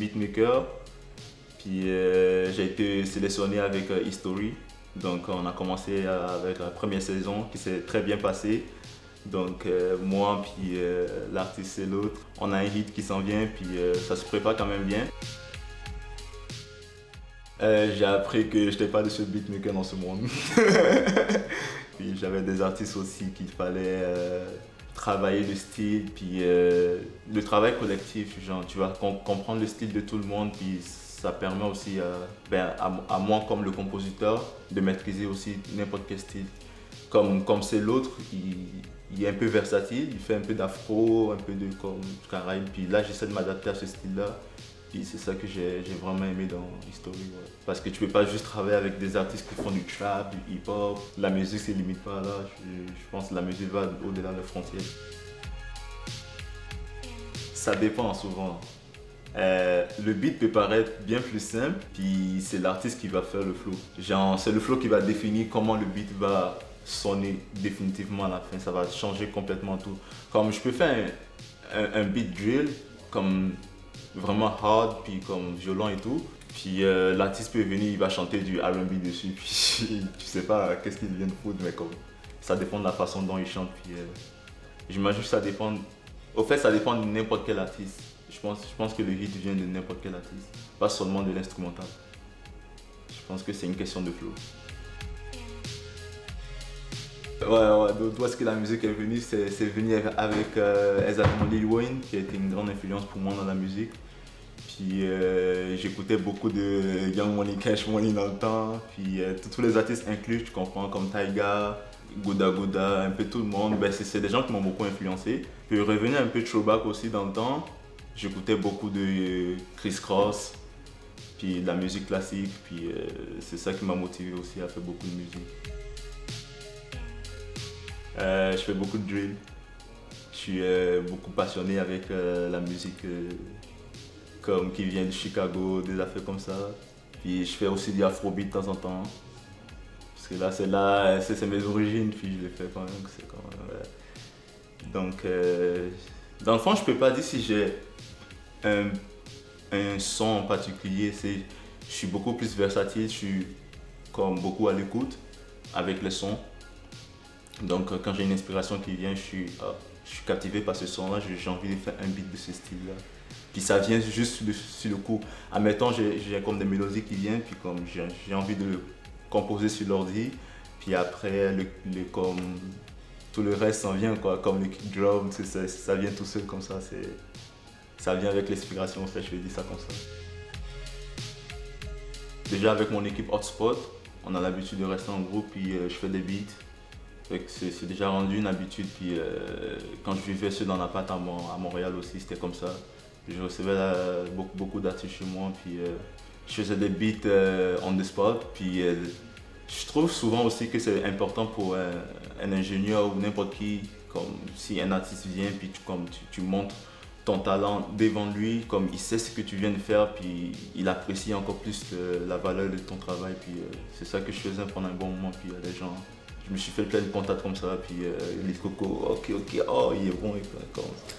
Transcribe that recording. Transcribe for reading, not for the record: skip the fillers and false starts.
beatmaker. Puis j'ai été sélectionné avec History. Donc on a commencé avec la première saison qui s'est très bien passée. Donc moi puis l'artiste et l'autre, on a un hit qui s'en vient puis ça se prépare quand même bien. J'ai appris que je n'étais pas le seul beatmaker dans ce monde. Puis j'avais des artistes aussi qu'il fallait travailler le style, puis le travail collectif, genre tu vas comprendre le style de tout le monde, puis ça permet aussi à moi comme le compositeur de maîtriser aussi n'importe quel style. Comme c'est l'autre, il est un peu versatile, il fait un peu d'afro, un peu de caraïbe, puis là j'essaie de m'adapter à ce style-là. Puis c'est ça que j'ai vraiment aimé dans History. Ouais. Parce que tu peux pas juste travailler avec des artistes qui font du trap, du hip-hop. La musique se limite pas là. Je pense que la musique va au-delà des frontières. Ça dépend souvent. Le beat peut paraître bien plus simple, puis c'est l'artiste qui va faire le flow. Genre, c'est le flow qui va définir comment le beat va sonner définitivement à la fin. Ça va changer complètement tout. Comme je peux faire un beat drill, comme vraiment hard, puis comme violent et tout. Puis l'artiste peut venir, il va chanter du R&B dessus, puis tu sais pas qu'est-ce qu'il vient de foutre, mais comme ça dépend de la façon dont il chante. Puis j'imagine que ça dépend. Au fait, ça dépend de n'importe quel artiste. Je pense que le hit vient de n'importe quel artiste, pas seulement de l'instrumental. Je pense que c'est une question de flow. Ouais, d'où est-ce que la musique est venue? C'est venu avec exactement Lil Wayne, qui a été une grande influence pour moi dans la musique. Puis j'écoutais beaucoup de Young Money, Cash Money dans le temps. Puis tous les artistes inclus, tu comprends, comme Tyga, Gouda Gouda, un peu tout le monde. Ben, c'est des gens qui m'ont beaucoup influencé. Puis revenir un peu de throwback aussi dans le temps. J'écoutais beaucoup de Chris Cross, puis de la musique classique. Puis c'est ça qui m'a motivé aussi à faire beaucoup de musique. Je fais beaucoup de drill. Je suis beaucoup passionné avec la musique comme qui vient de Chicago, des affaires comme ça. Puis je fais aussi du afrobeat de temps en temps. Parce que là, c'est mes origines, puis je les fais quand même. Donc, dans le fond, je peux pas dire si j'ai un son en particulier. Je suis beaucoup plus versatile, je suis comme beaucoup à l'écoute avec les sons. Donc quand j'ai une inspiration qui vient, je suis captivé par ce son-là, j'ai envie de faire un beat de ce style-là. Puis ça vient juste sur le coup. Admettons, j'ai comme des mélodies qui viennent, puis comme j'ai envie de le composer sur l'ordi. Puis après, comme tout le reste s'en vient, quoi, comme le kick drum, ça vient tout seul comme ça. Ça vient avec l'inspiration, en fait, je vais dire ça comme ça. Déjà avec mon équipe Hotspot, on a l'habitude de rester en groupe, puis je fais des beats. C'est déjà rendu une habitude, puis quand je vivais seul dans l'appart à Montréal aussi, c'était comme ça. Je recevais beaucoup d'artistes chez moi, puis je faisais des beats on the spot, puis je trouve souvent aussi que c'est important pour un ingénieur ou n'importe qui, comme si un artiste vient, puis tu montres ton talent devant lui, comme il sait ce que tu viens de faire, puis il apprécie encore plus la valeur de ton travail, puis c'est ça que je faisais pendant un bon moment, puis les gens... Je me suis fait plein de contacts comme ça, puis les cocos, ok, oh, il est bon, et comme ça.